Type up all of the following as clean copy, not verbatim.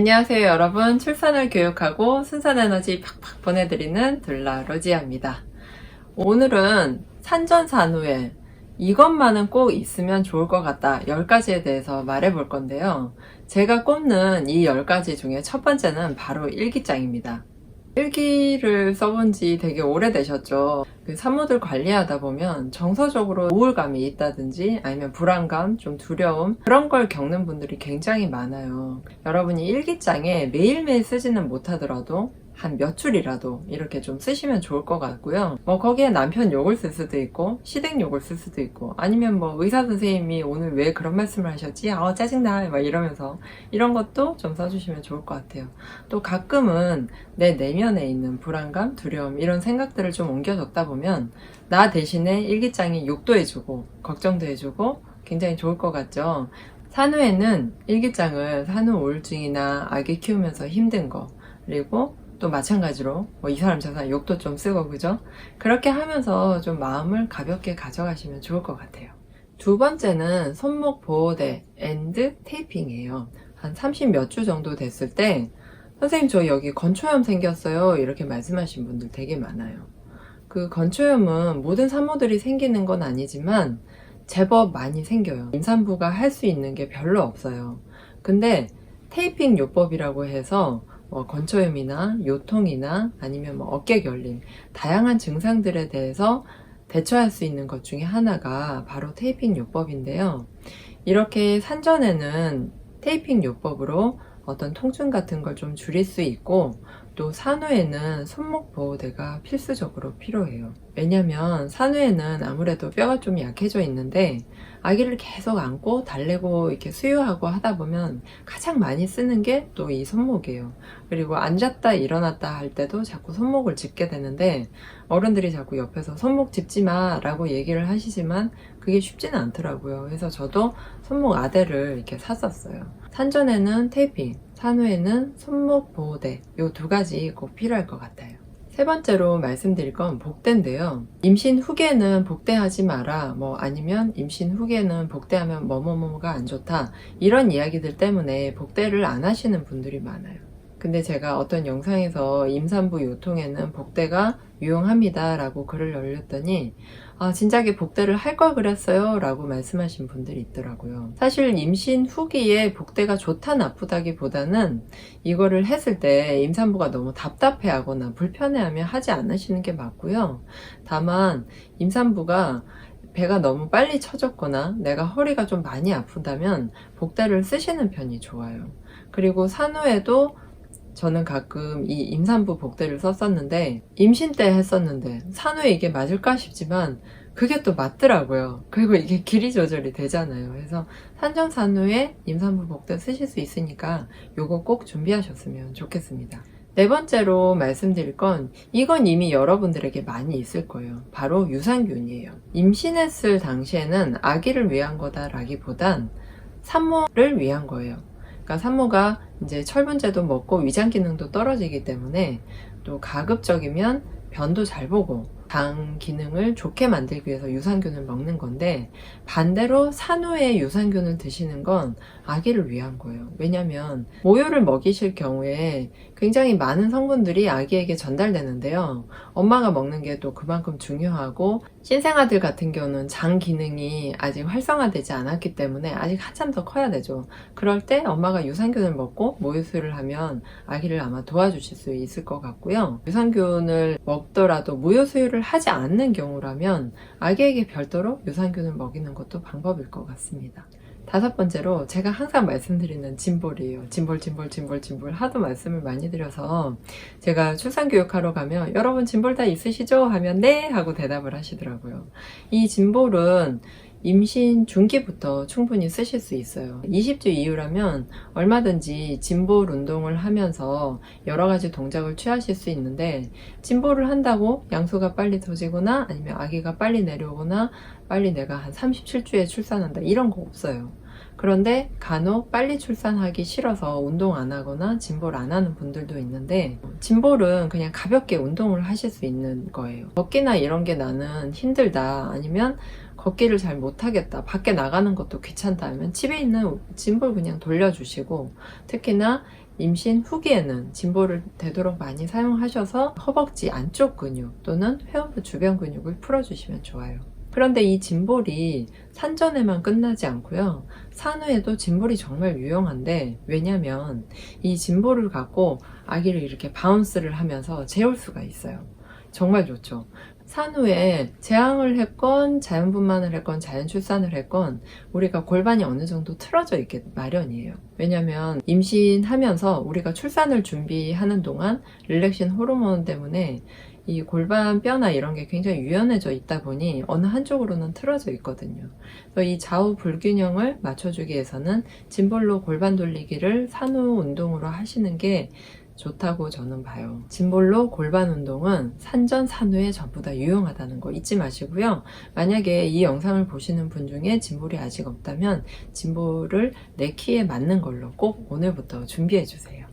안녕하세요 여러분. 출산을 교육하고 순산에너지 팍팍 보내드리는 둘라 로지아입니다. 오늘은 산전산후에 이것만은 꼭 있으면 좋을 것 같다 10가지에 대해서 말해 볼 건데요. 제가 꼽는 이 10가지 중에 첫 번째는 바로 일기장입니다. 일기를 써본 지 되게 오래되셨죠. 산모들 관리하다 보면 정서적으로 우울감이 있다든지 아니면 불안감, 좀 두려움 그런 걸 겪는 분들이 굉장히 많아요. 여러분이 일기장에 매일매일 쓰지는 못하더라도 한 몇 줄이라도 이렇게 좀 쓰시면 좋을 것 같고요. 거기에 남편 욕을 쓸 수도 있고 시댁 욕을 쓸 수도 있고 아니면 의사 선생님이 오늘 왜 그런 말씀을 하셨지? 짜증나 막 이러면서 이런 것도 좀 써주시면 좋을 것 같아요. 또 가끔은 내 내면에 있는 불안감, 두려움 이런 생각들을 좀 옮겨 적다 보면 나 대신에 일기장이 욕도 해주고 걱정도 해주고 굉장히 좋을 것 같죠. 산후에는 일기장을 산후 우울증이나 아기 키우면서 힘든 거 그리고 또 마찬가지로 이 사람 저 사람 욕도 좀 쓰고 그죠? 그렇게 하면서 좀 마음을 가볍게 가져가시면 좋을 것 같아요. 두 번째는 손목 보호대 앤드 테이핑이에요. 한 30 몇 주 정도 됐을 때 선생님 저 여기 건초염 생겼어요 이렇게 말씀하신 분들 되게 많아요. 그 건초염은 모든 산모들이 생기는 건 아니지만 제법 많이 생겨요. 임산부가 할 수 있는 게 별로 없어요. 근데 테이핑 요법이라고 해서 건초염이나 요통이나 아니면 어깨 결림 다양한 증상들에 대해서 대처할 수 있는 것 중에 하나가 바로 테이핑 요법인데요. 이렇게 산전에는 테이핑 요법으로 어떤 통증 같은 걸 좀 줄일 수 있고 또 산후에는 손목 보호대가 필수적으로 필요해요. 왜냐면 산후에는 아무래도 뼈가 좀 약해져 있는데 아기를 계속 안고 달래고 이렇게 수유하고 하다 보면 가장 많이 쓰는 게 또 이 손목이에요. 그리고 앉았다 일어났다 할 때도 자꾸 손목을 짚게 되는데 어른들이 자꾸 옆에서 손목 짚지 마 라고 얘기를 하시지만 그게 쉽지는 않더라고요. 그래서 저도 손목 아대를 이렇게 샀었어요. 산전에는 테이핑, 산후에는 손목 보호대 이 두 가지 꼭 필요할 것 같아요. 세 번째로 말씀드릴 건 복대인데요. 임신 후에는 복대하지 마라 아니면 임신 후에는 복대하면 뭐뭐뭐가 안 좋다 이런 이야기들 때문에 복대를 안 하시는 분들이 많아요. 근데 제가 어떤 영상에서 임산부 요통에는 복대가 유용합니다 라고 글을 올렸더니 진작에 복대를 할 걸 그랬어요 라고 말씀하신 분들이 있더라고요. 사실 임신 후기에 복대가 좋다 나쁘다기 보다는 이거를 했을 때 임산부가 너무 답답해 하거나 불편해 하면 하지 않으시는 게 맞고요. 다만 임산부가 배가 너무 빨리 쳐졌거나 내가 허리가 좀 많이 아프다면 복대를 쓰시는 편이 좋아요. 그리고 산후에도 저는 가끔 이 임산부 복대를 썼었는데 임신 때 했었는데 산후에 이게 맞을까 싶지만 그게 또 맞더라고요. 그리고 이게 길이 조절이 되잖아요. 그래서 산전산후에 임산부 복대 쓰실 수 있으니까 요거 꼭 준비하셨으면 좋겠습니다. 네 번째로 말씀드릴 건 이건 이미 여러분들에게 많이 있을 거예요. 바로 유산균이에요. 임신했을 당시에는 아기를 위한 거다라기보단 산모를 위한 거예요. 그러니까 산모가 이제 철분제도 먹고 위장 기능도 떨어지기 때문에 또 가급적이면 변도 잘 보고 장 기능을 좋게 만들기 위해서 유산균을 먹는 건데 반대로 산후에 유산균을 드시는 건 아기를 위한 거예요. 왜냐면 모유를 먹이실 경우에 굉장히 많은 성분들이 아기에게 전달되는데요. 엄마가 먹는 게 또 그만큼 중요하고 신생아들 같은 경우는 장 기능이 아직 활성화되지 않았기 때문에 아직 한참 더 커야 되죠. 그럴 때 엄마가 유산균을 먹고 모유 수유를 하면 아기를 아마 도와주실 수 있을 것 같고요. 유산균을 먹더라도 모유 수유를 하지 않는 경우라면 아기에게 별도로 유산균을 먹이는 것도 방법일 것 같습니다. 다섯 번째로 제가 항상 말씀드리는 짐볼이에요. 짐볼 하도 말씀을 많이 드려서 제가 출산교육하러 가면 여러분 짐볼 다 있으시죠? 하면 네 하고 대답을 하시더라고요. 이 짐볼은 임신 중기부터 충분히 쓰실 수 있어요. 20주 이후라면 얼마든지 짐볼 운동을 하면서 여러 가지 동작을 취하실 수 있는데 짐볼을 한다고 양수가 빨리 터지거나 아니면 아기가 빨리 내려오거나 빨리 내가 한 37주에 출산한다 이런 거 없어요. 그런데 간혹 빨리 출산하기 싫어서 운동 안 하거나 짐볼 안 하는 분들도 있는데 짐볼은 그냥 가볍게 운동을 하실 수 있는 거예요. 걷기나 이런 게 나는 힘들다 아니면 걷기를 잘 못하겠다 밖에 나가는 것도 귀찮다 하면 집에 있는 짐볼 그냥 돌려주시고 특히나 임신 후기에는 진보를 되도록 많이 사용하셔서 허벅지 안쪽 근육 또는 회원부 주변 근육을 풀어주시면 좋아요. 그런데 이 진볼이 산전에만 끝나지 않고요. 산후에도 진볼이 정말 유용한데, 왜냐면 이 진볼을 갖고 아기를 이렇게 바운스를 하면서 재울 수가 있어요. 정말 좋죠. 산후에 재앙을 했건 자연분만을 했건 자연 출산을 했건 우리가 골반이 어느 정도 틀어져 있게 마련이에요. 왜냐면 임신하면서 우리가 출산을 준비하는 동안 릴렉신 호르몬 때문에 이 골반 뼈나 이런 게 굉장히 유연해져 있다 보니 어느 한쪽으로는 틀어져 있거든요. 그래서 이 좌우 불균형을 맞춰주기 위해서는 짐볼로 골반 돌리기를 산후 운동으로 하시는 게 좋다고 저는 봐요. 짐볼로 골반 운동은 산전 산후에 전부 다 유용하다는 거 잊지 마시고요. 만약에 이 영상을 보시는 분 중에 짐볼이 아직 없다면 짐볼을 내 키에 맞는 걸로 꼭 오늘부터 준비해 주세요.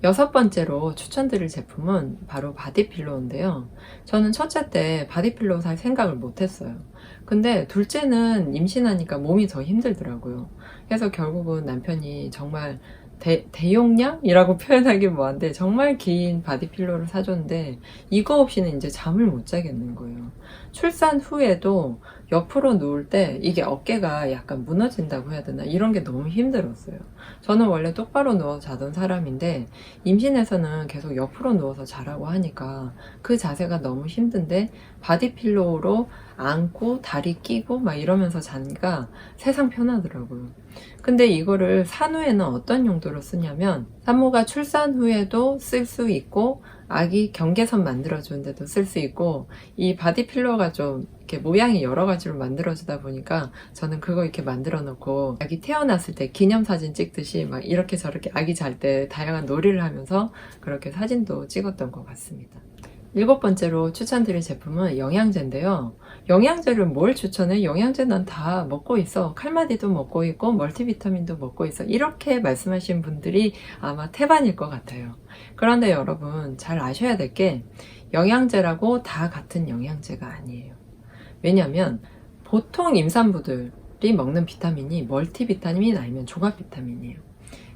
6번째로 추천드릴 제품은 바로 바디필로우인데요. 저는 첫째 때 바디필로우 살 생각을 못했어요. 근데 둘째는 임신하니까 몸이 더 힘들더라고요. 그래서 결국은 남편이 정말 대용량이라고 표현하기 뭐한데 정말 긴 바디필로우를 사줬는데 이거 없이는 이제 잠을 못 자겠는 거예요. 출산 후에도 옆으로 누울 때 이게 어깨가 약간 무너진다고 해야 되나, 이런 게 너무 힘들었어요. 저는 원래 똑바로 누워 자던 사람인데 임신해서는 계속 옆으로 누워서 자라고 하니까 그 자세가 너무 힘든데 바디필로우로 안고 다리 끼고 막 이러면서 자니까 세상 편하더라고요. 근데 이거를 산후에는 어떤 용도로 쓰냐면 산모가 출산 후에도 쓸 수 있고 아기 경계선 만들어주는 데도 쓸 수 있고, 이 바디필로우가 좀 이렇게 모양이 여러 가지로 만들어지다 보니까 저는 그거 이렇게 만들어 놓고 아기 태어났을 때 기념사진 찍듯이 막 이렇게 저렇게 아기 잘 때 다양한 놀이를 하면서 그렇게 사진도 찍었던 것 같습니다. 7번째로 추천드릴 제품은 영양제인데요. 영양제를 뭘 추천해? 영양제 난 다 먹고 있어. 칼마디도 먹고 있고 멀티비타민도 먹고 있어. 이렇게 말씀하신 분들이 아마 태반일 것 같아요. 그런데 여러분 잘 아셔야 될 게 영양제라고 다 같은 영양제가 아니에요. 왜냐면 보통 임산부들이 먹는 비타민이 멀티비타민 아니면 종합비타민이에요.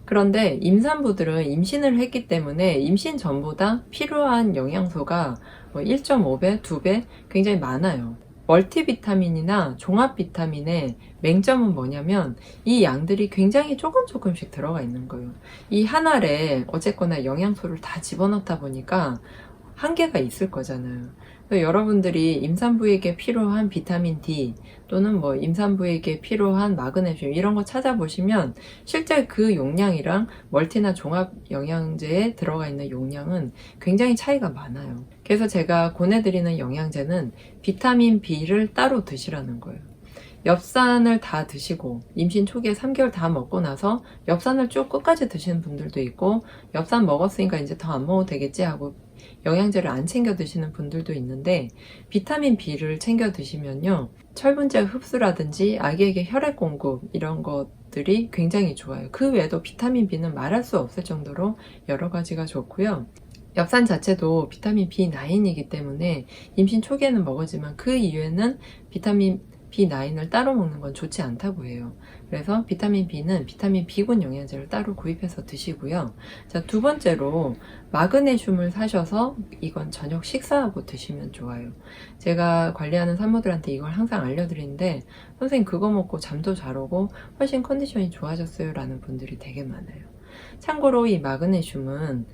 그런데 임산부들은 임신을 했기 때문에 임신 전보다 필요한 영양소가 1.5배, 2배 굉장히 많아요. 멀티비타민이나 종합비타민의 맹점은 뭐냐면 이 양들이 굉장히 조금씩 들어가 있는 거예요. 이 한 알에 어쨌거나 영양소를 다 집어넣다 보니까 한계가 있을 거잖아요. 여러분들이 임산부에게 필요한 비타민 D 또는 임산부에게 필요한 마그네슘 이런 거 찾아보시면 실제 그 용량이랑 멀티나 종합 영양제에 들어가 있는 용량은 굉장히 차이가 많아요. 그래서 제가 권해드리는 영양제는 비타민 B를 따로 드시라는 거예요. 엽산을 다 드시고 임신 초기에 3개월 다 먹고 나서 엽산을 쭉 끝까지 드시는 분들도 있고, 엽산 먹었으니까 이제 더 안 먹어도 되겠지 하고 영양제를 안 챙겨 드시는 분들도 있는데, 비타민 B를 챙겨 드시면요 철분제 흡수라든지 아기에게 혈액 공급 이런 것들이 굉장히 좋아요. 그 외에도 비타민 B는 말할 수 없을 정도로 여러 가지가 좋고요. 엽산 자체도 비타민 B9이기 때문에 임신 초기에는 먹었지만 그 이후에는 비타민 B9을 따로 먹는 건 좋지 않다고 해요. 그래서 비타민 B는 비타민 B군 영양제를 따로 구입해서 드시고요. 자, 2번째로 마그네슘을 사셔서 이건 저녁 식사하고 드시면 좋아요. 제가 관리하는 산모들한테 이걸 항상 알려드리는데, 선생님 그거 먹고 잠도 잘 오고 훨씬 컨디션이 좋아졌어요 라는 분들이 되게 많아요. 참고로 이 마그네슘은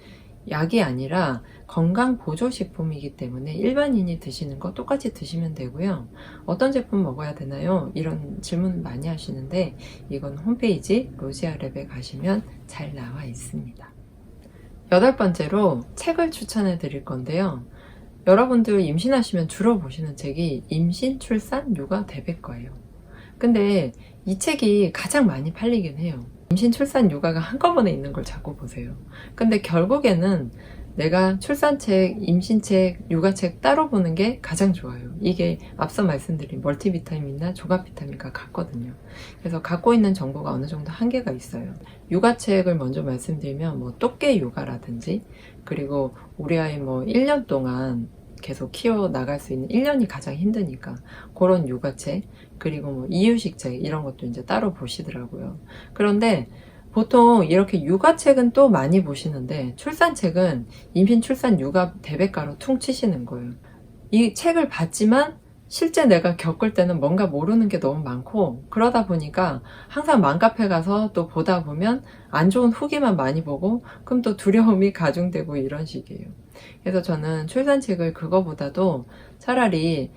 약이 아니라 건강 보조식품이기 때문에 일반인이 드시는 거 똑같이 드시면 되고요. 어떤 제품 먹어야 되나요? 이런 질문 많이 하시는데 이건 홈페이지 로지아랩에 가시면 잘 나와 있습니다. 8번째로 책을 추천해 드릴 건데요. 여러분들 임신하시면 주로 보시는 책이 임신, 출산, 육아, 대배과예요. 근데 이 책이 가장 많이 팔리긴 해요. 임신, 출산, 육아가 한꺼번에 있는 걸 자꾸 보세요. 근데 결국에는 내가 출산책, 임신책, 육아책 따로 보는 게 가장 좋아요. 이게 앞서 말씀드린 멀티비타민이나 종합비타민과 같거든요. 그래서 갖고 있는 정보가 어느 정도 한계가 있어요. 육아책을 먼저 말씀드리면 똑개 육아라든지, 그리고 우리 아이 1년 동안 계속 키워나갈 수 있는 1년이 가장 힘드니까 그런 육아책, 그리고 이유식책 이런 것도 이제 따로 보시더라고요. 그런데 보통 이렇게 육아책은 또 많이 보시는데 출산책은 임신, 출산, 육아 대백과로 퉁치시는 거예요. 이 책을 봤지만 실제 내가 겪을 때는 뭔가 모르는 게 너무 많고, 그러다 보니까 항상 맘카페 가서 또 보다 보면 안 좋은 후기만 많이 보고 그럼 또 두려움이 가중되고 이런 식이에요. 그래서 저는 출산책을 그거보다도 차라리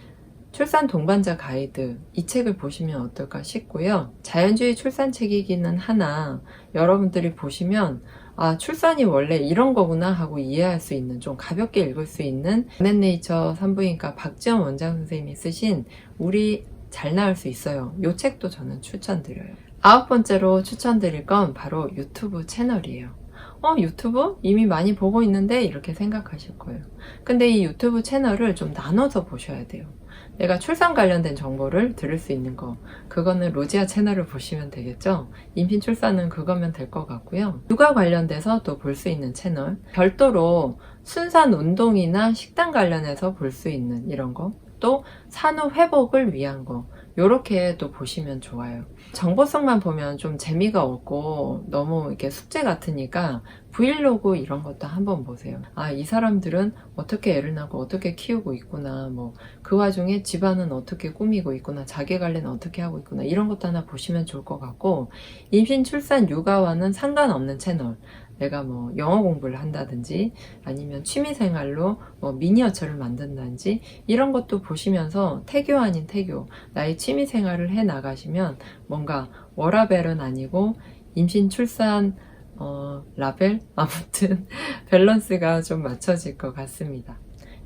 출산 동반자 가이드, 이 책을 보시면 어떨까 싶고요. 자연주의 출산책이기는 하나 여러분들이 보시면 아, 출산이 원래 이런 거구나 하고 이해할 수 있는, 좀 가볍게 읽을 수 있는 넷네이처 산부인과 박지원 원장 선생님이 쓰신 우리 잘 낳을 수 있어요. 이 책도 저는 추천드려요. 9번째로 추천드릴 건 바로 유튜브 채널이에요. 유튜브? 이미 많이 보고 있는데 이렇게 생각하실 거예요. 근데 이 유튜브 채널을 좀 나눠서 보셔야 돼요. 내가 출산 관련된 정보를 들을 수 있는 거, 그거는 로지아 채널을 보시면 되겠죠. 임신 출산은 그거면 될 것 같고요. 육아 관련돼서 또 볼 수 있는 채널, 별도로 순산 운동이나 식단 관련해서 볼 수 있는 이런 거, 또 산후 회복을 위한 거, 요렇게 또 보시면 좋아요. 정보성만 보면 좀 재미가 없고 너무 이렇게 숙제 같으니까 브이로그 이런 것도 한번 보세요. 아, 이 사람들은 어떻게 애를 낳고 어떻게 키우고 있구나, 뭐 그 와중에 집안은 어떻게 꾸미고 있구나, 자기 관리는 어떻게 하고 있구나, 이런 것도 하나 보시면 좋을 것 같고, 임신, 출산, 육아와는 상관없는 채널, 내가 뭐 영어 공부를 한다든지 아니면 취미생활로 뭐 미니어처를 만든다든지 이런 것도 보시면서 태교 아닌 태교, 나의 취미생활을 해 나가시면 뭔가 워라벨은 아니고 임신, 출산, 라벨? 아무튼 밸런스가 좀 맞춰질 것 같습니다.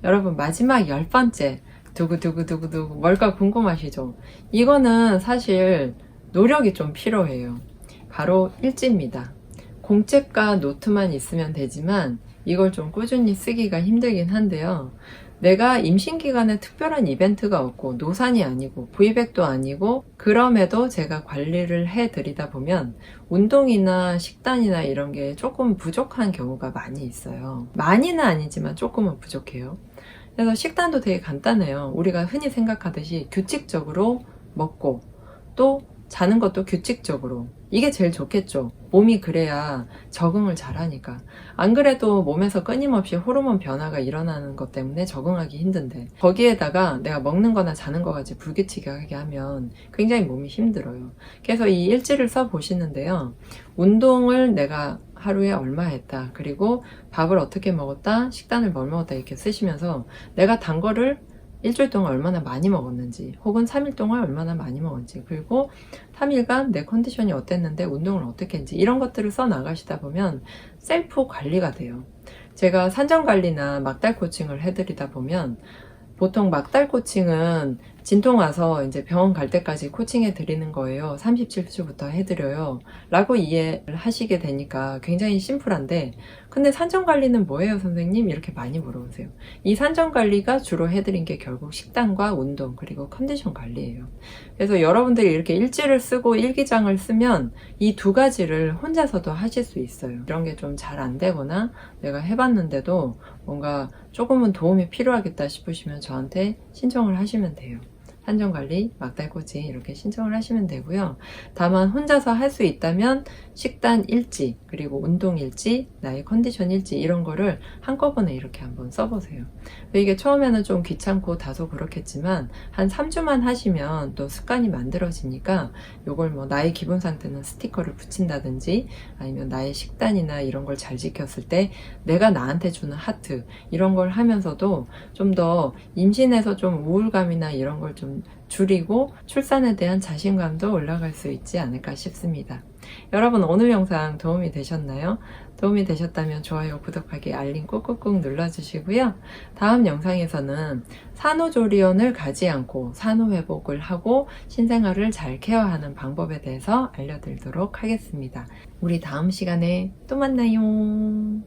여러분, 마지막 10번째 두구두구두구두구 뭘까 궁금하시죠? 이거는 사실 노력이 좀 필요해요. 바로 일지입니다. 공책과 노트만 있으면 되지만 이걸 좀 꾸준히 쓰기가 힘들긴 한데요. 내가 임신 기간에 특별한 이벤트가 없고 노산이 아니고 V백도 아니고 그럼에도 제가 관리를 해드리다 보면 운동이나 식단이나 이런 게 조금 부족한 경우가 많이 있어요. 많이는 아니지만 조금은 부족해요. 그래서 식단도 되게 간단해요. 우리가 흔히 생각하듯이 규칙적으로 먹고 또 자는 것도 규칙적으로, 이게 제일 좋겠죠. 몸이 그래야 적응을 잘하니까. 안 그래도 몸에서 끊임없이 호르몬 변화가 일어나는 것 때문에 적응하기 힘든데 거기에다가 내가 먹는 거나 자는 거까지 불규칙하게 하면 굉장히 몸이 힘들어요. 그래서 이 일지를 써 보시는데요, 운동을 내가 하루에 얼마 했다, 그리고 밥을 어떻게 먹었다, 식단을 뭘 먹었다, 이렇게 쓰시면서 내가 단 거를 일주일 동안 얼마나 많이 먹었는지, 혹은 3일 동안 얼마나 많이 먹었는지, 그리고 3일간 내 컨디션이 어땠는데 운동을 어떻게 했는지, 이런 것들을 써 나가시다 보면 셀프 관리가 돼요. 제가 산전 관리나 막달 코칭을 해드리다 보면 보통 막달 코칭은 진통 와서 이제 병원 갈 때까지 코칭해 드리는 거예요. 37주부터 해드려요 라고 이해를 하시게 되니까 굉장히 심플한데, 근데 산전 관리는 뭐예요 선생님? 이렇게 많이 물어보세요. 이 산전 관리가 주로 해드린 게 결국 식단과 운동 그리고 컨디션 관리예요. 그래서 여러분들이 이렇게 일지를 쓰고 일기장을 쓰면 이 두 가지를 혼자서도 하실 수 있어요. 이런 게 좀 잘 안 되거나 내가 해봤는데도 뭔가 조금은 도움이 필요하겠다 싶으시면 저한테 신청을 하시면 돼요. 산전관리, 막달 코칭 이렇게 신청을 하시면 되고요. 다만 혼자서 할 수 있다면 식단 일지, 그리고 운동 일지, 나의 컨디션 일지, 이런 거를 한꺼번에 이렇게 한번 써보세요. 이게 처음에는 좀 귀찮고 다소 그렇겠지만 한 3주만 하시면 또 습관이 만들어지니까 요걸 뭐 나의 기분 상태는 스티커를 붙인다든지, 아니면 나의 식단이나 이런 걸 잘 지켰을 때 내가 나한테 주는 하트, 이런 걸 하면서도 좀 더 임신에서 좀 우울감이나 이런 걸 좀 줄이고 출산에 대한 자신감도 올라갈 수 있지 않을까 싶습니다. 여러분, 오늘 영상 도움이 되셨나요? 도움이 되셨다면 좋아요, 구독하기, 알림 꾹꾹꾹 눌러주시고요. 다음 영상에서는 산후조리원을 가지 않고 산후회복을 하고 신생아를 잘 케어하는 방법에 대해서 알려드리도록 하겠습니다. 우리 다음 시간에 또 만나요. 뿅!